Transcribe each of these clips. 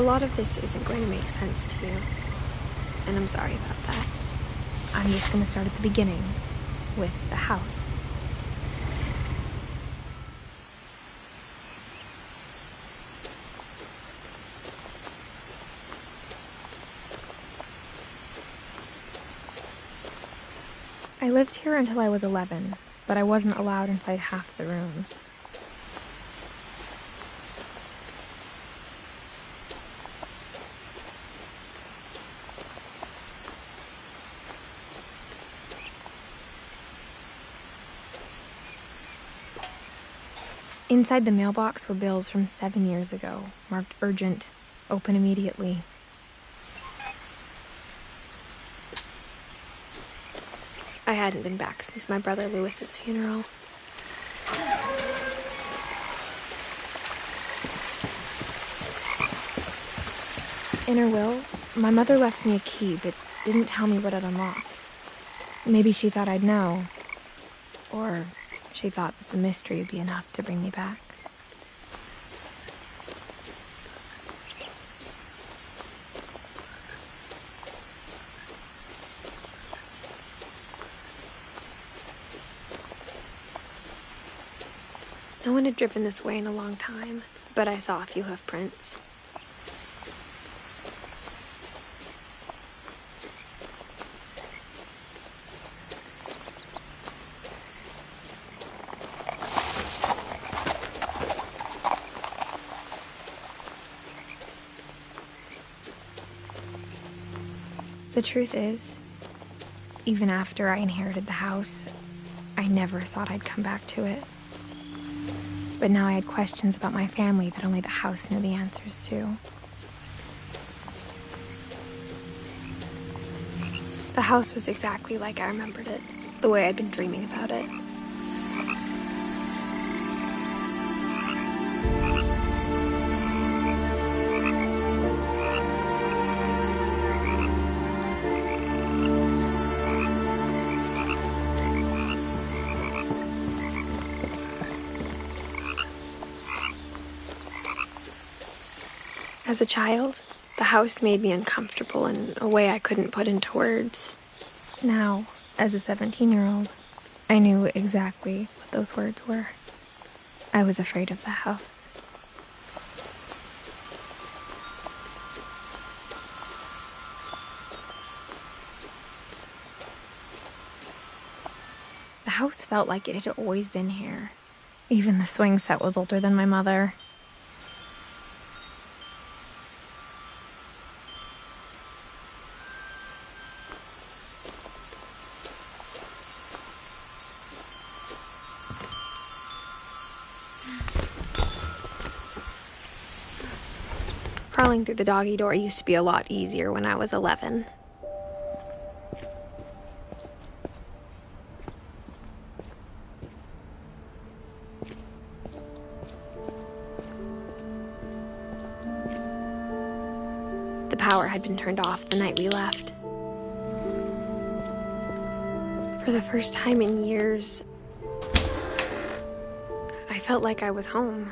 lot of this isn't going to make sense to you, and I'm sorry about that. I'm just going to start at the beginning, with the house. I lived here until I was 11, but I wasn't allowed inside half the rooms. Inside the mailbox were bills from 7 years ago, marked urgent, open immediately. I hadn't been back since my brother Lewis's funeral. In her will, my mother left me a key, but didn't tell me what it unlocked. Maybe she thought I'd know, or she thought that the mystery would be enough to bring me back. No one had driven this way in a long time, but I saw a few hoof prints. The truth is, even after I inherited the house, I never thought I'd come back to it. But now I had questions about my family that only the house knew the answers to. The house was exactly like I remembered it, the way I'd been dreaming about it. As a child, the house made me uncomfortable in a way I couldn't put into words. Now, as a 17-year-old, I knew exactly what those words were. I was afraid of the house. The house felt like it had always been here. Even the swing set was older than my mother. Crawling through the doggy door used to be a lot easier when I was 11. The power had been turned off the night we left. For the first time in years, I felt like I was home.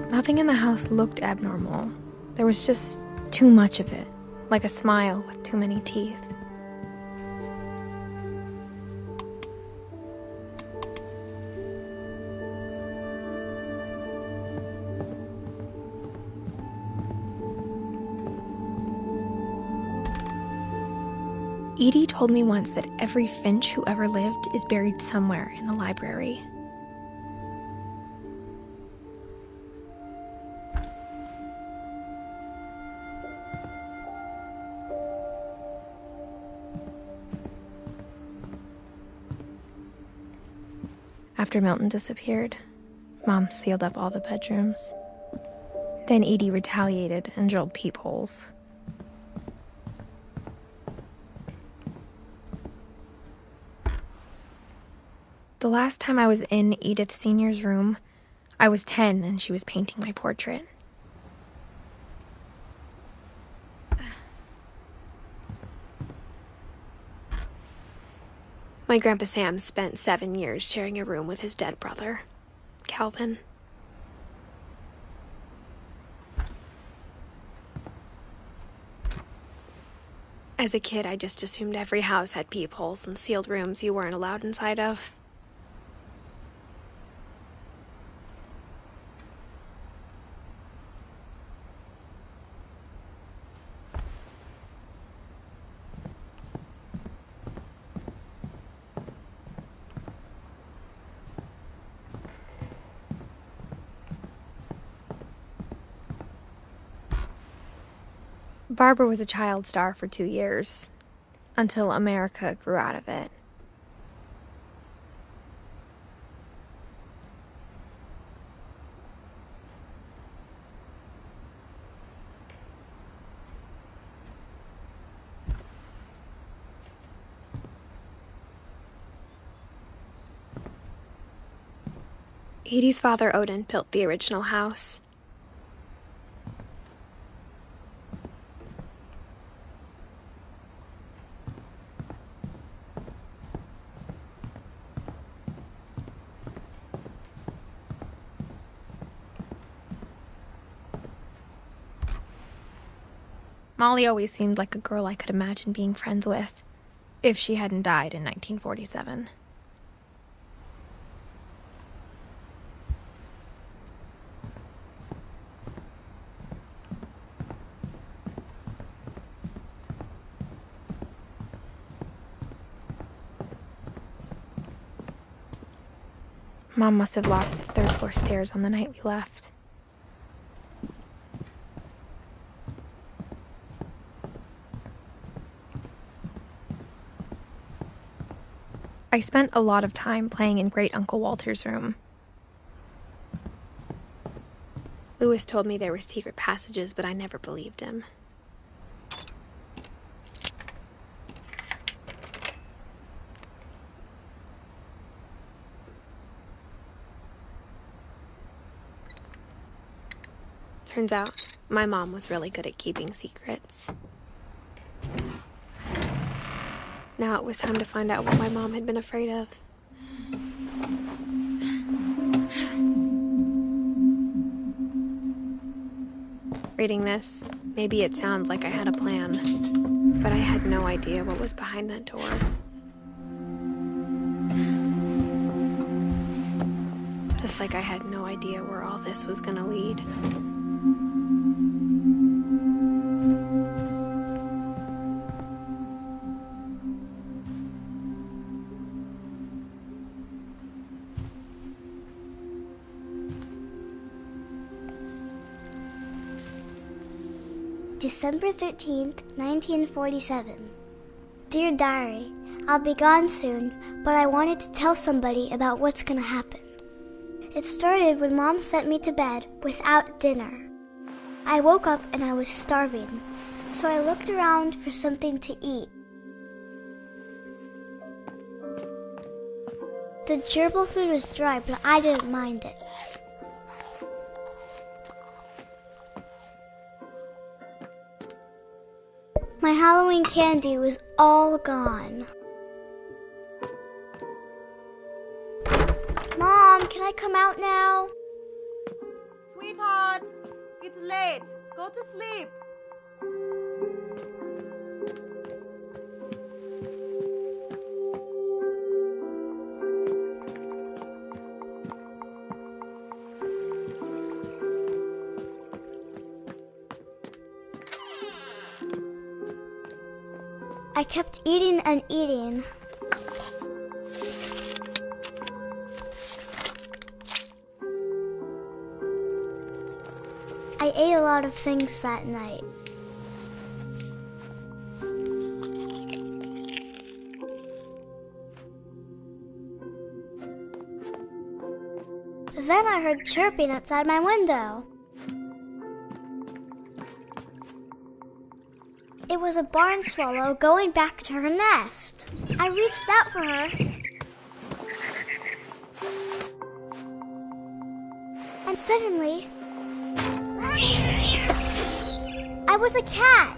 Nothing in the house looked abnormal. There was just too much of it, like a smile with too many teeth. Edie told me once that every Finch who ever lived is buried somewhere in the library. After Milton disappeared, Mom sealed up all the bedrooms. Then Edie retaliated and drilled peepholes. The last time I was in Edith Sr.'s room, I was 10 and she was painting my portrait. My Grandpa Sam spent 7 years sharing a room with his dead brother, Calvin. As a kid, I just assumed every house had peepholes and sealed rooms you weren't allowed inside of. Barbara was a child star for 2 years, until America grew out of it. Edie's father, Odin, built the original house. Molly always seemed like a girl I could imagine being friends with, if she hadn't died in 1947. Mom must have locked the third-floor stairs on the night we left. I spent a lot of time playing in Great Uncle Walter's room. Lewis told me there were secret passages, but I never believed him. Turns out, my mom was really good at keeping secrets. Now it was time to find out what my mom had been afraid of. Reading this, maybe it sounds like I had a plan, but I had no idea what was behind that door. Just like I had no idea where all this was gonna lead. December 13th, 1947. Dear Diary, I'll be gone soon, but I wanted to tell somebody about what's gonna happen. It started when Mom sent me to bed without dinner. I woke up and I was starving, so I looked around for something to eat. The gerbil food was dry, but I didn't mind it. My Halloween candy was all gone. Mom, can I come out now? Sweetheart, it's late. Go to sleep. I kept eating and eating. I ate a lot of things that night. Then I heard chirping outside my window. It was a barn swallow going back to her nest. I reached out for her. And suddenly, I was a cat.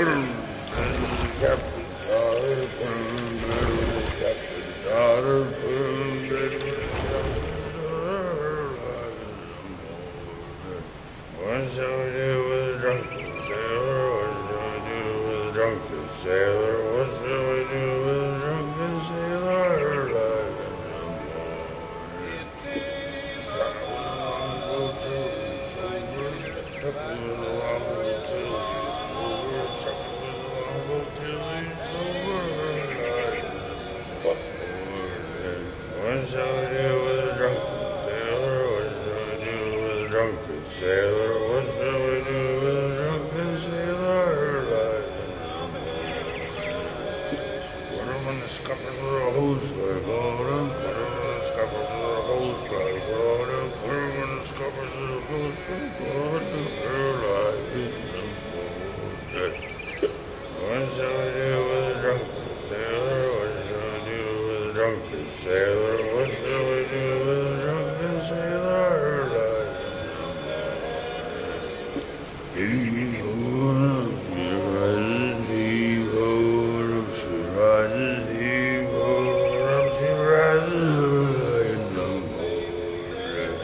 What shall we do with a drunken sailor? What shall we do with a drunken sailor? What shall we do with a drunken sailor? What shall we do with a drunken sailor? What shall we do with a drunken sailor? What shall we do with a drunken sailor? Put him in the scuppers with a hose pipe, hold him. Put him in the scuppers with a hose pipe, hold him. Put him in the scuppers with a hose pipe, hold him. What shall we do with a drunken sailor? What shall we do with a drunken sailor? What shall we do with a drunken sailor? Heave-ho, she rises, heave-ho, she rises, heave-ho, she rises in the morning.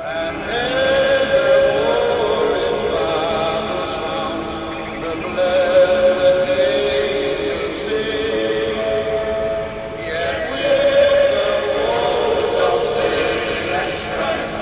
And evermore its bows from the blessed sea. Yet with the woes of sin and strife,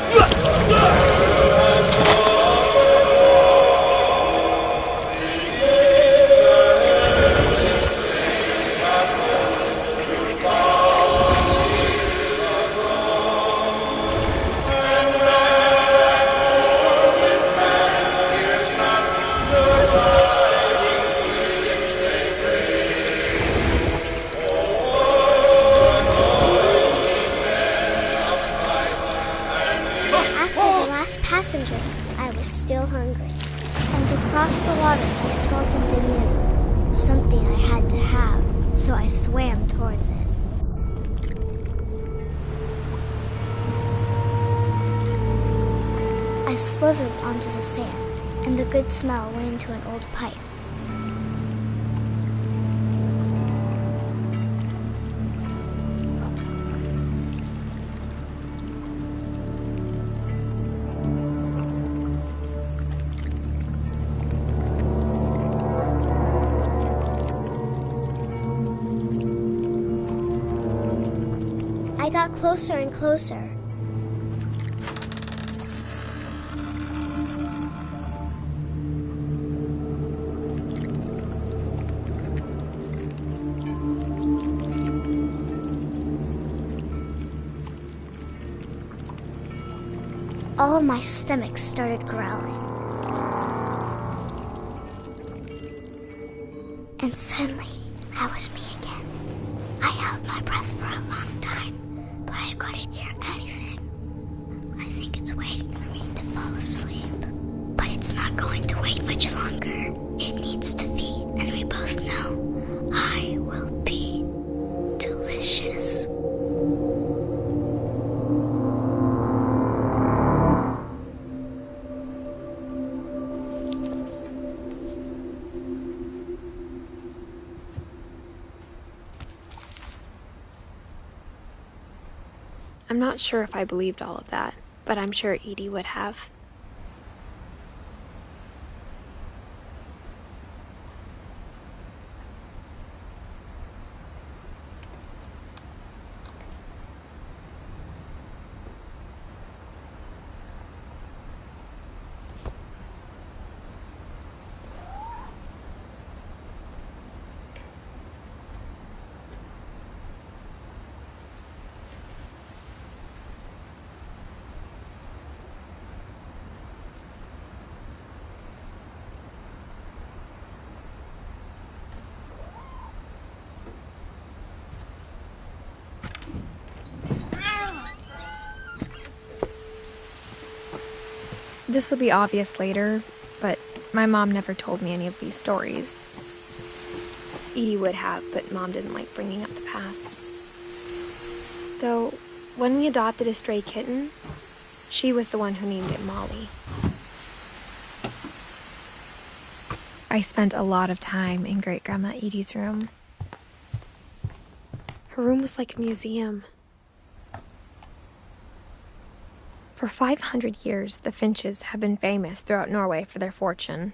passenger, I was still hungry, and to cross the water I smelt something new, something I had to have, so I swam towards it. I slithered onto the sand, and the good smell went into an old pipe. I got closer and closer. All of my stomach started growling. And suddenly, I was me again. I held my breath for a long time, but I couldn't hear anything. I think it's waiting for me to fall asleep. But it's not going to wait much longer. It needs to feed, and we both know I will be delicious. I'm not sure if I believed all of that, but I'm sure Edie would have. This will be obvious later, but my mom never told me any of these stories. Edie would have, but Mom didn't like bringing up the past. Though, when we adopted a stray kitten, she was the one who named it Molly. I spent a lot of time in Great-Grandma Edie's room. Her room was like a museum. For 500 years, the Finches have been famous throughout Norway for their fortune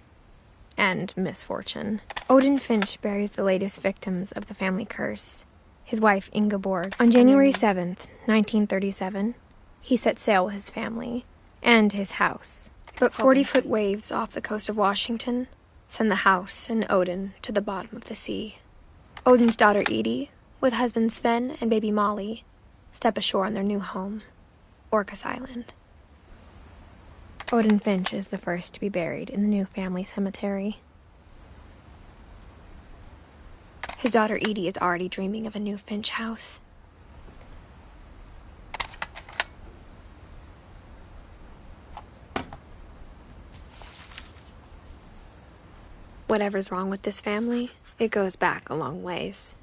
and misfortune. Odin Finch buries the latest victims of the family curse, his wife Ingeborg. On January 7th, 1937, he set sail with his family and his house. But 40-foot waves off the coast of Washington send the house and Odin to the bottom of the sea. Odin's daughter Edie, with husband Sven and baby Molly, step ashore on their new home, Orcas Island. Odin Finch is the first to be buried in the new family cemetery. His daughter Edie is already dreaming of a new Finch house. Whatever's wrong with this family, it goes back a long ways.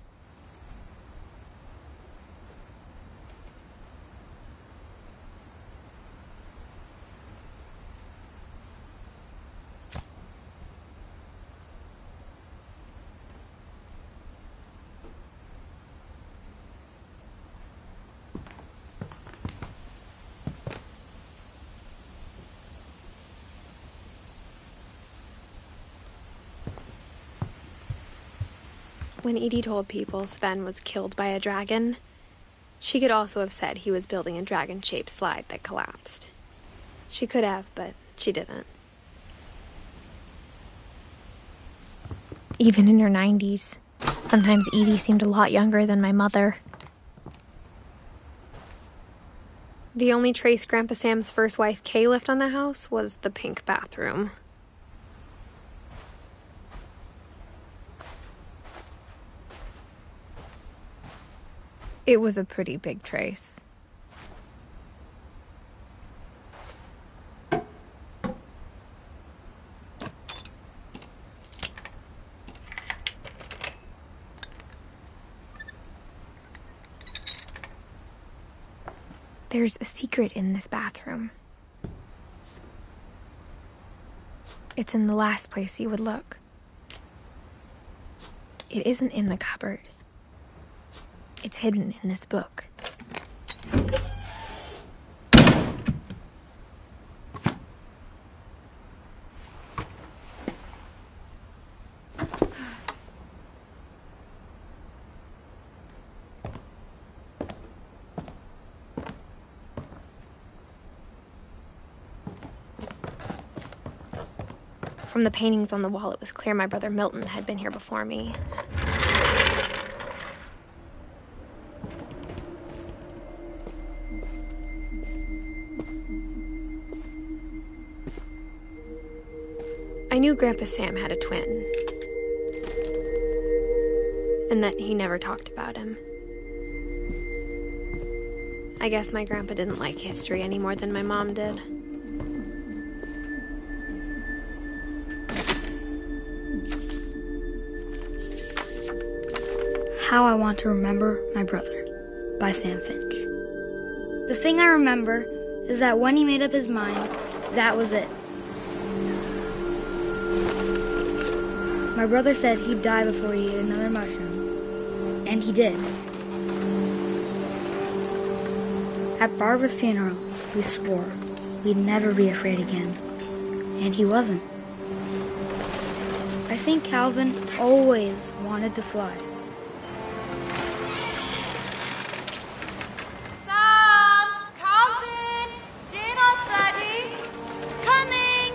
When Edie told people Sven was killed by a dragon, she could also have said he was building a dragon-shaped slide that collapsed. She could have, but she didn't. Even in her 90s, sometimes Edie seemed a lot younger than my mother. The only trace Grandpa Sam's first wife Kay left on the house was the pink bathroom. It was a pretty big trace. There's a secret in this bathroom. It's in the last place you would look. It isn't in the cupboard. It's hidden in this book. From the paintings on the wall, it was clear my brother Milton had been here before me. I knew Grandpa Sam had a twin, and that he never talked about him. I guess my grandpa didn't like history any more than my mom did. How I Want to Remember My Brother by Sam Finch. The thing I remember is that when he made up his mind, that was it. My brother said he'd die before he ate another mushroom, and he did. At Barbara's funeral, we swore we'd never be afraid again, and he wasn't. I think Calvin always wanted to fly. Sam! Calvin! Dinner's ready! Coming!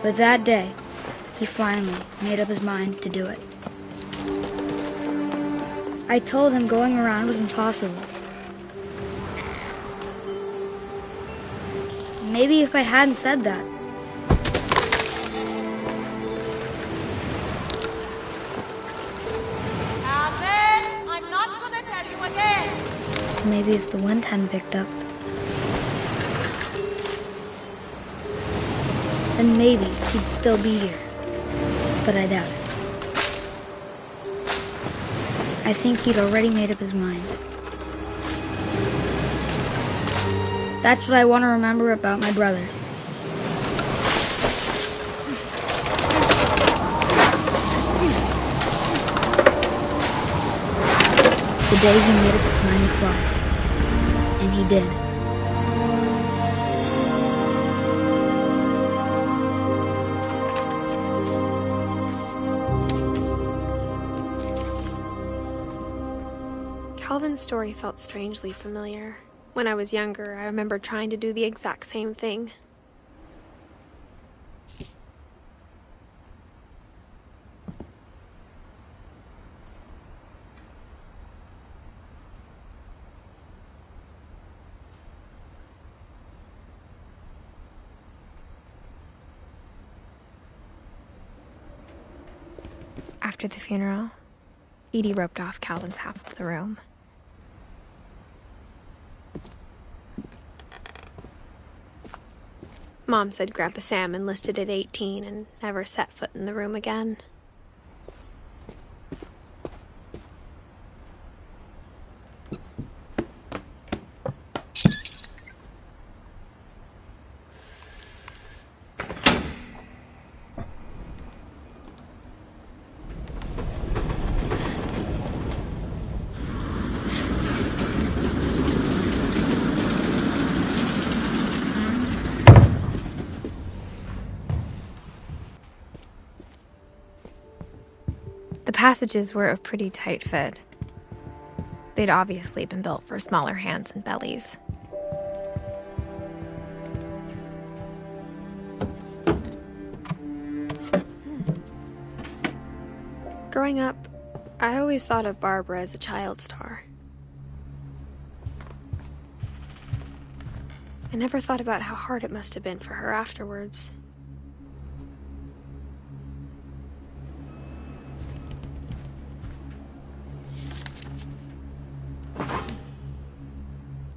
But that day, he finally made up his mind to do it. I told him going around was impossible. Maybe if I hadn't said that. Calvin, I'm not gonna tell you again. Maybe if the wind hadn't picked up. Then maybe he'd still be here. But I doubt it. I think he'd already made up his mind. That's what I want to remember about my brother. day he made up his mind to fly. And he did. Calvin's story felt strangely familiar. When I was younger, I remember trying to do the exact same thing. After the funeral, Edie roped off Calvin's half of the room. Mom said Grandpa Sam enlisted at 18 and never set foot in the room again. The passages were a pretty tight fit. They'd obviously been built for smaller hands and bellies. Growing up, I always thought of Barbara as a child star. I never thought about how hard it must have been for her afterwards.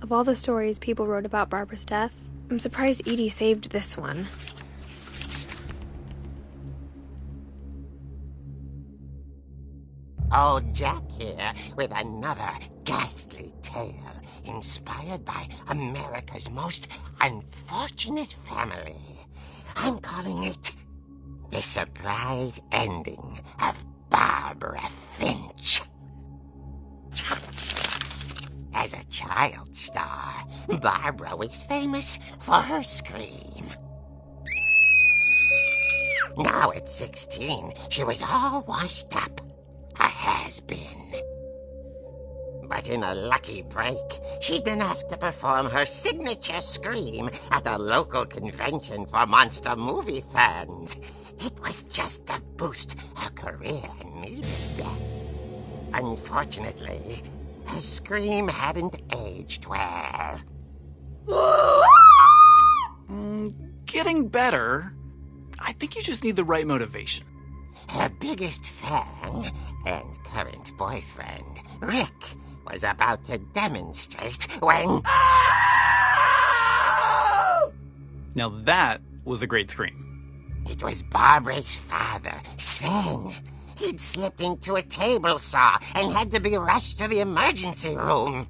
Of all the stories people wrote about Barbara's death, I'm surprised Edie saved this one. Old Jack here with another ghastly tale inspired by America's most unfortunate family. I'm calling it The Surprise Ending of Barbara Finch. As a child star, Barbara was famous for her scream. Now at 16, she was all washed up. A has-been. But in a lucky break, she'd been asked to perform her signature scream at a local convention for monster movie fans. It was just the boost her career needed. Unfortunately, her scream hadn't aged well. Getting better. I think you just need the right motivation. Her biggest fan and current boyfriend, Rick, was about to demonstrate when... Now that was a great scream. It was Barbara's father, Sven. He'd slipped into a table saw and had to be rushed to the emergency room.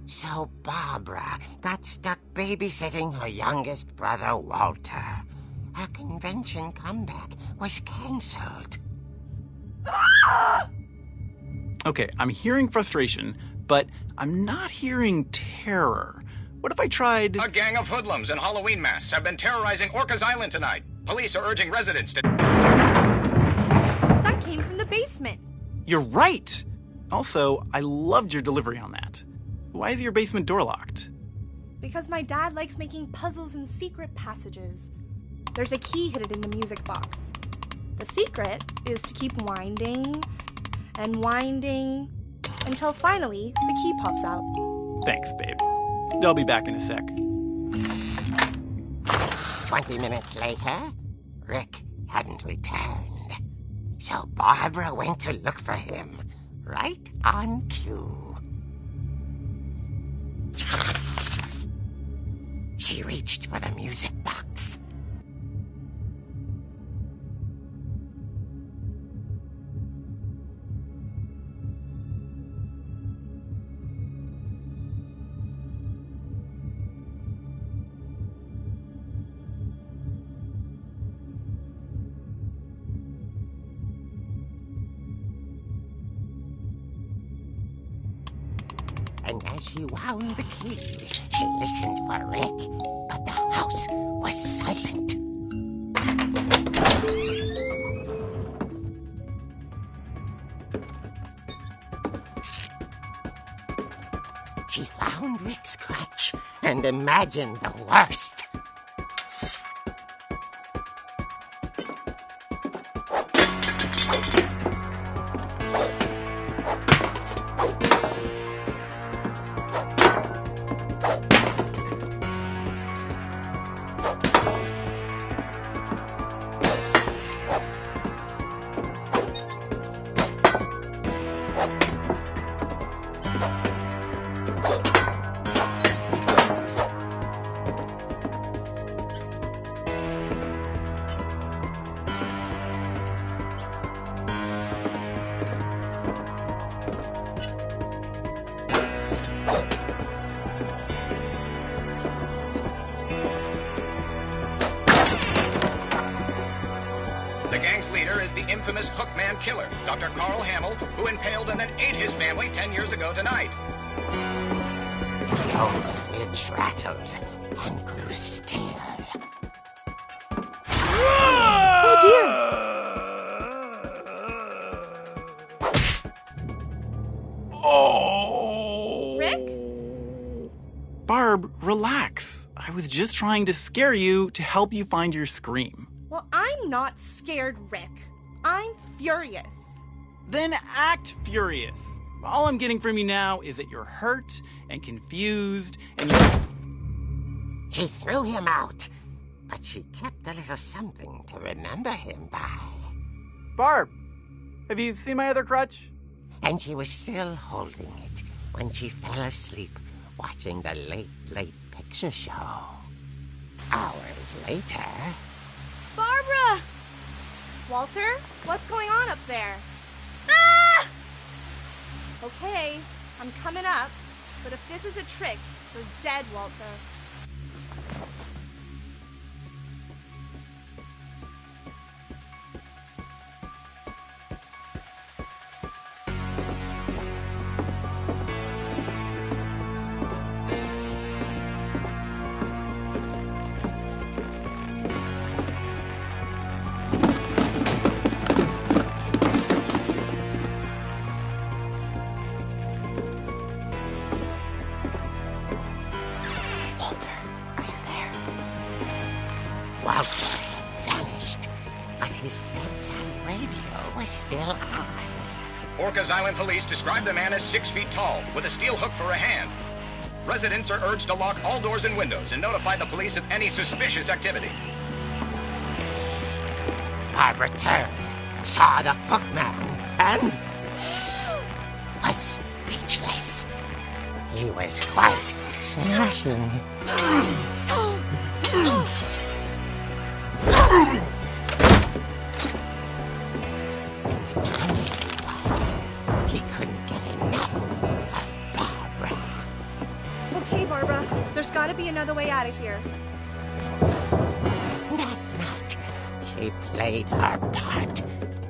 So Barbara got stuck babysitting her youngest brother, Walter. Her convention comeback was cancelled. Okay, I'm hearing frustration, but I'm not hearing terror. What if I tried... A gang of hoodlums in Halloween masks have been terrorizing Orcas Island tonight. Police are urging residents to... That came from the basement. You're right! Also, I loved your delivery on that. Why is your basement door locked? Because my dad likes making puzzles and secret passages. There's a key hidden in the music box. The secret is to keep winding and winding until finally the key pops out. Thanks, babe. I'll be back in a sec. 20 minutes later, Rick hadn't returned. So Barbara went to look for him, right on cue. She reached for the music box. she wound the key. She listened for Rick, but the house was silent. She found Rick's crutch and imagined the worst. The gang's leader is the infamous Hookman killer, Dr. Carl Hamill, who impaled and then ate his family 10 years ago tonight. The old fridge rattled and grew still. Oh dear! Oh! Rick? Barb, relax. I was just trying to scare you to help you find your scream. Well, I'm not scared, Rick. I'm furious. Then act furious. All I'm getting from you now is that you're hurt and confused and you're... She threw him out, but she kept a little something to remember him by. Barb, have you seen my other crutch? And she was still holding it when she fell asleep watching the late picture show. Hours later... Barbara! Walter, what's going on up there? Ah! Okay, I'm coming up, but if this is a trick, you're dead, Walter. Walter vanished, but his bedside radio was still on. Orcas Island police describe the man as 6 feet tall, with a steel hook for a hand. Residents are urged to lock all doors and windows and notify the police of any suspicious activity. Barbara turned, saw the hook man, and was speechless. He was quite smashing. He couldn't get enough of Barbara. Okay, Barbara, there's gotta be another way out of here. That night, she played her part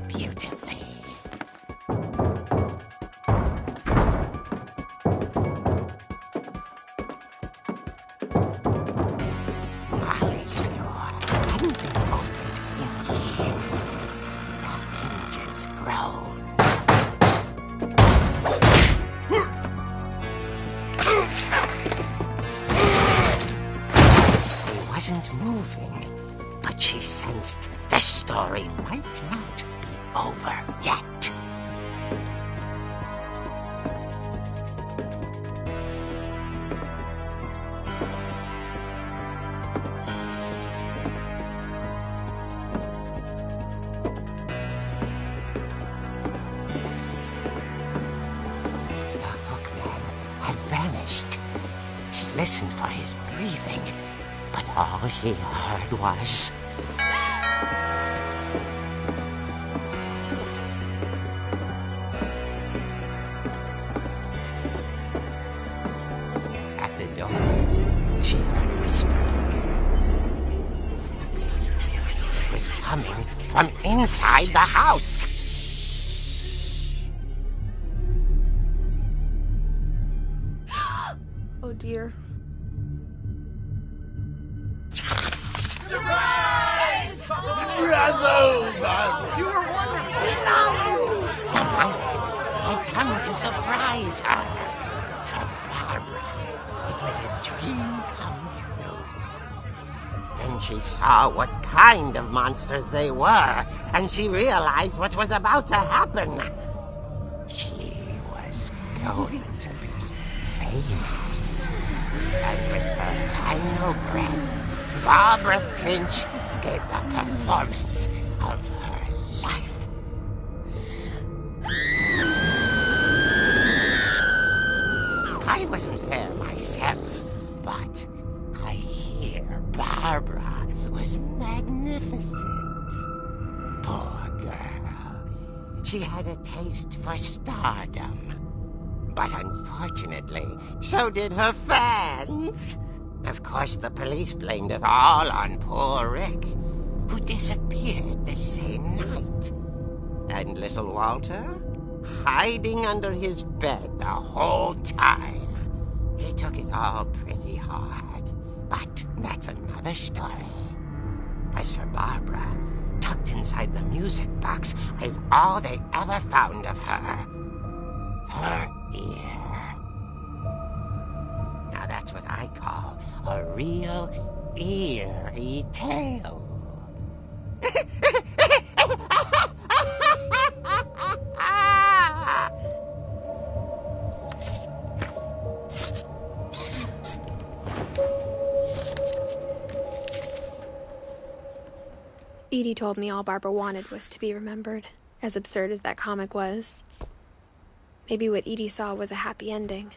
beautifully. Molly's door hadn't been opened in years. The hinges groaned. He wasn't moving, but she sensed the story might not be over yet. The hookman had vanished. She listened for his breathing, but all she heard was... At the door, she heard whispering. It was coming from inside the house. dear. Bravo, Barbara! You were wonderful! The monsters had come to surprise her. For Barbara, it was a dream come true. Then she saw what kind of monsters they were, and she realized what was about to happen. She was going to be famous. And with her final breath, Barbara Finch gave the performance of her life. I wasn't there myself, but I hear Barbara was magnificent. Poor girl. She had a taste for stardom. But unfortunately, so did her fans. Of course, the police blamed it all on poor Rick, who disappeared the same night. And little Walter, hiding under his bed the whole time. He took it all pretty hard, but that's another story. As for Barbara, tucked inside the music box is all they ever found of her. Her ear. Now that's what I call a real eerie tale. Edie told me all Barbara wanted was to be remembered, as absurd as that comic was. Maybe what Edie saw was a happy ending.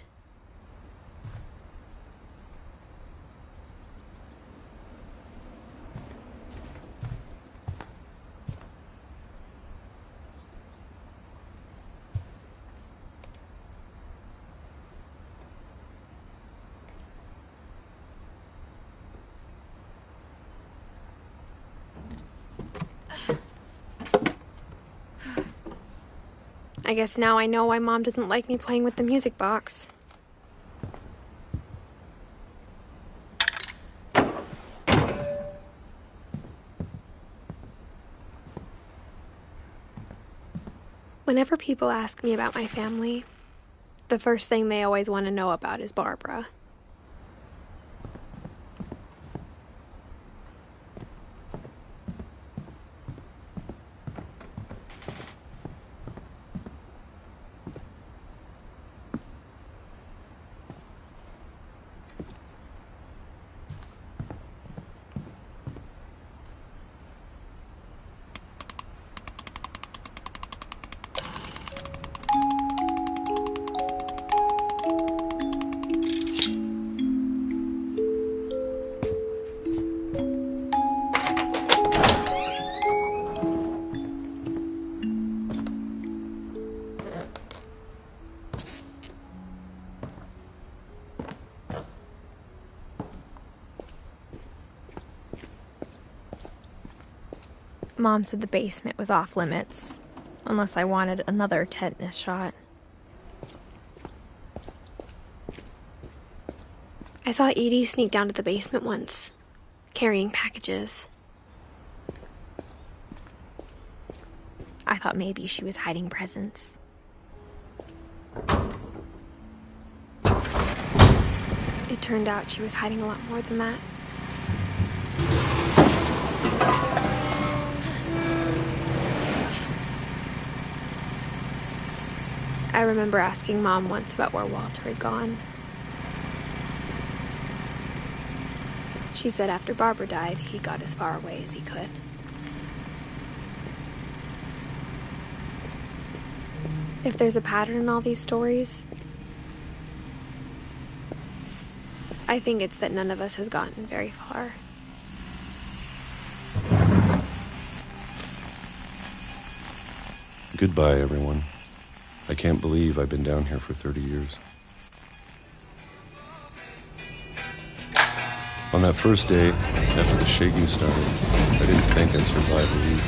I guess now I know why Mom didn't like me playing with the music box. Whenever people ask me about my family, the first thing they always want to know about is Barbara. Mom said the basement was off limits, unless I wanted another tetanus shot. I saw Edie sneak down to the basement once, carrying packages. I thought maybe she was hiding presents. It turned out she was hiding a lot more than that. I remember asking Mom once about where Walter had gone. She said after Barbara died, he got as far away as he could. If there's a pattern in all these stories, I think it's that none of us has gotten very far. Goodbye, everyone. I can't believe I've been down here for 30 years. On that first day, after the shaking started, I didn't think I'd survive a week.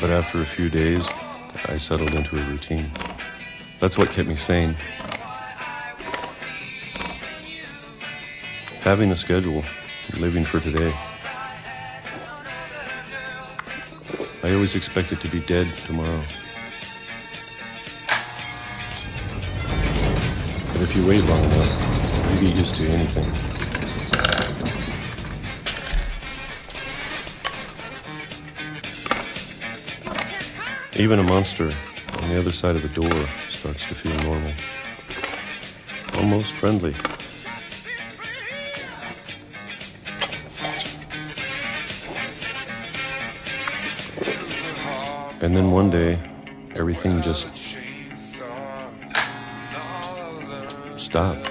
But after a few days, I settled into a routine. That's what kept me sane. Having a schedule, living for today. I always expected to be dead tomorrow. But if you wait long enough, you get used to anything. Even a monster on the other side of the door starts to feel normal. Almost friendly. And then one day, everything just stopped.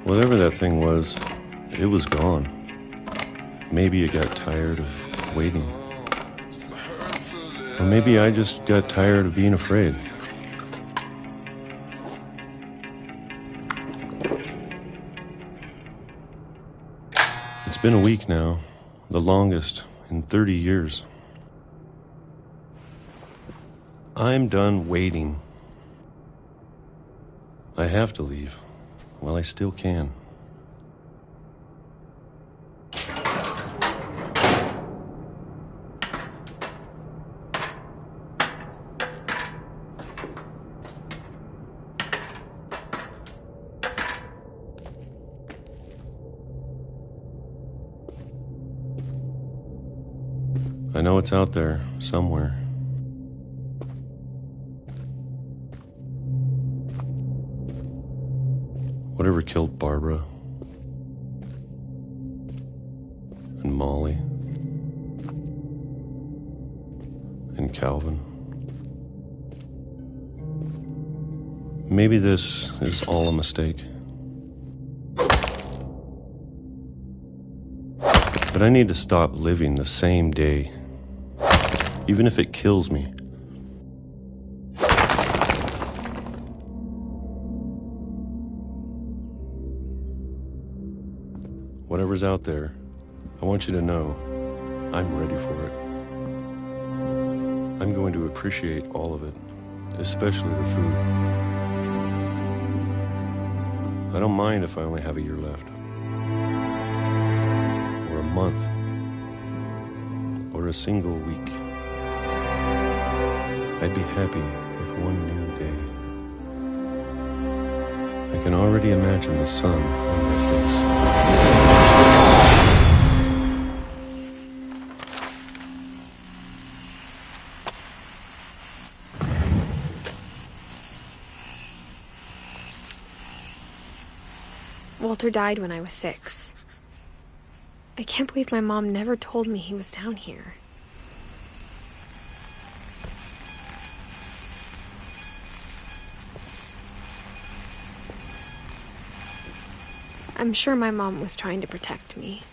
Whatever that thing was, it was gone. Maybe it got tired of waiting. Or maybe I just got tired of being afraid. It's been a week now, the longest in 30 years. I'm done waiting. I have to leave. Well, I still can. I know it's out there, somewhere. Whatever killed Barbara and Molly and Calvin. Maybe this is all a mistake. But I need to stop living the same day, even if it kills me. Whatever's out there, I want you to know I'm ready for it. I'm going to appreciate all of it, especially the food. I don't mind if I only have a year left, or a month, or a single week. I'd be happy with one new day. I can already imagine the sun on my face. Walter died when I was 6. I can't believe my mom never told me he was down here. I'm sure my mom was trying to protect me.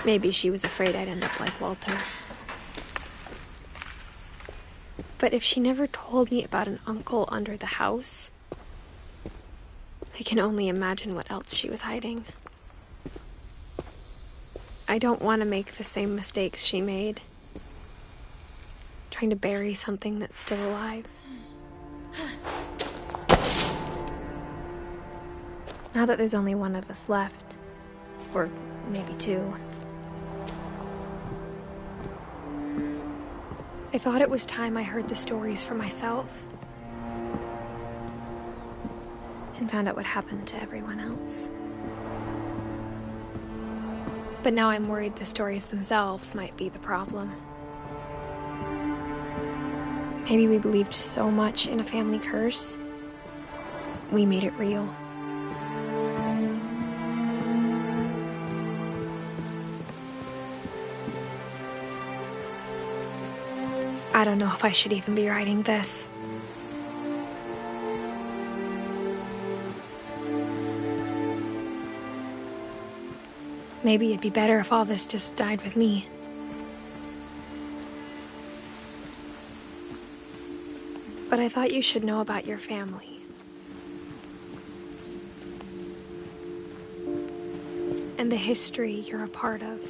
Maybe she was afraid I'd end up like Walter. But if she never told me about an uncle under the house, I can only imagine what else she was hiding. I don't want to make the same mistakes she made, trying to bury something that's still alive. Now that there's only one of us left, or maybe 2, I thought it was time I heard the stories for myself and found out what happened to everyone else. But now I'm worried the stories themselves might be the problem. Maybe we believed so much in a family curse, we made it real. I don't know if I should even be writing this. Maybe it'd be better if all this just died with me. But I thought you should know about your family. And the history you're a part of.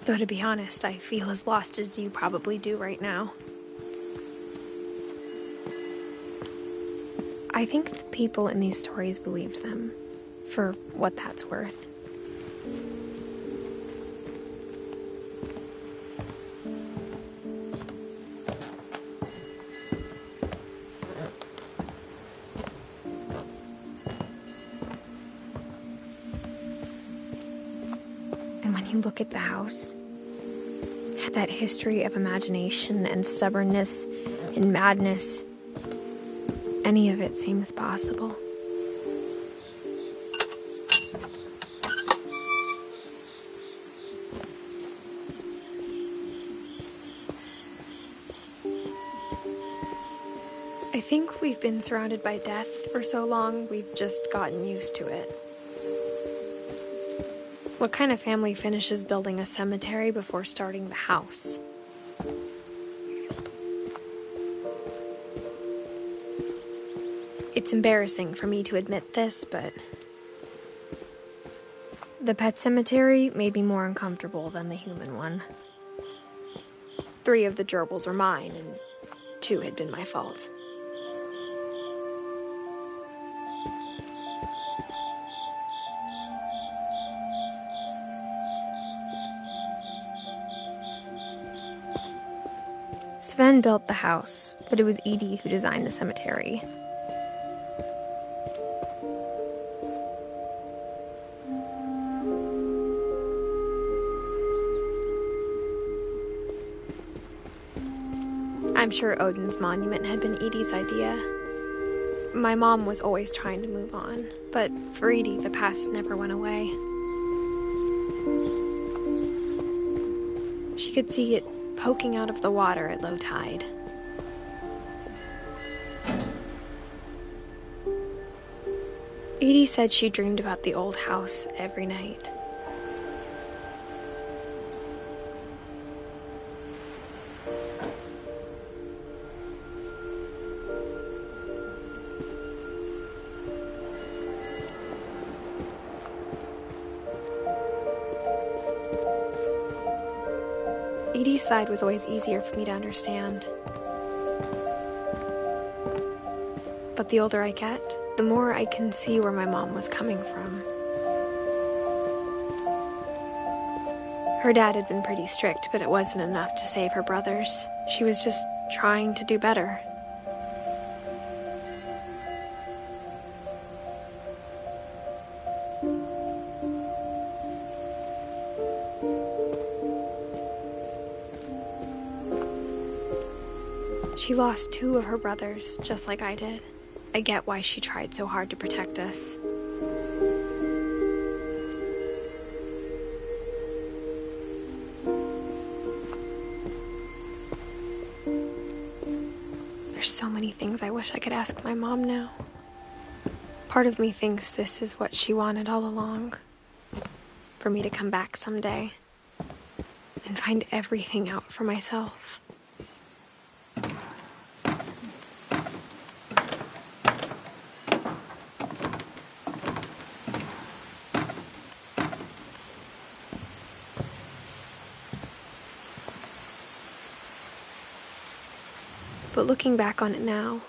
Though to be honest, I feel as lost as you probably do right now. I think the people in these stories believed them, for what that's worth. And when you look at the house, that history of imagination and stubbornness and madness, any of it seems possible. I think we've been surrounded by death for so long, we've just gotten used to it. What kind of family finishes building a cemetery before starting the house? It's embarrassing for me to admit this, but the pet cemetery made me more uncomfortable than the human one. 3 of the gerbils were mine, and 2 had been my fault. Sven built the house, but it was Edie who designed the cemetery. I'm sure Odin's monument had been Edie's idea. My mom was always trying to move on, but for Edie, the past never went away. She could see it poking out of the water at low tide. Edie said she dreamed about the old house every night. Edie's side was always easier for me to understand. But the older I get, the more I can see where my mom was coming from. Her dad had been pretty strict, but it wasn't enough to save her brothers. She was just trying to do better. She lost 2 of her brothers, just like I did. I get why she tried so hard to protect us. There's so many things I wish I could ask my mom now. Part of me thinks this is what she wanted all along. For me to come back someday and find everything out for myself. But looking back on it now,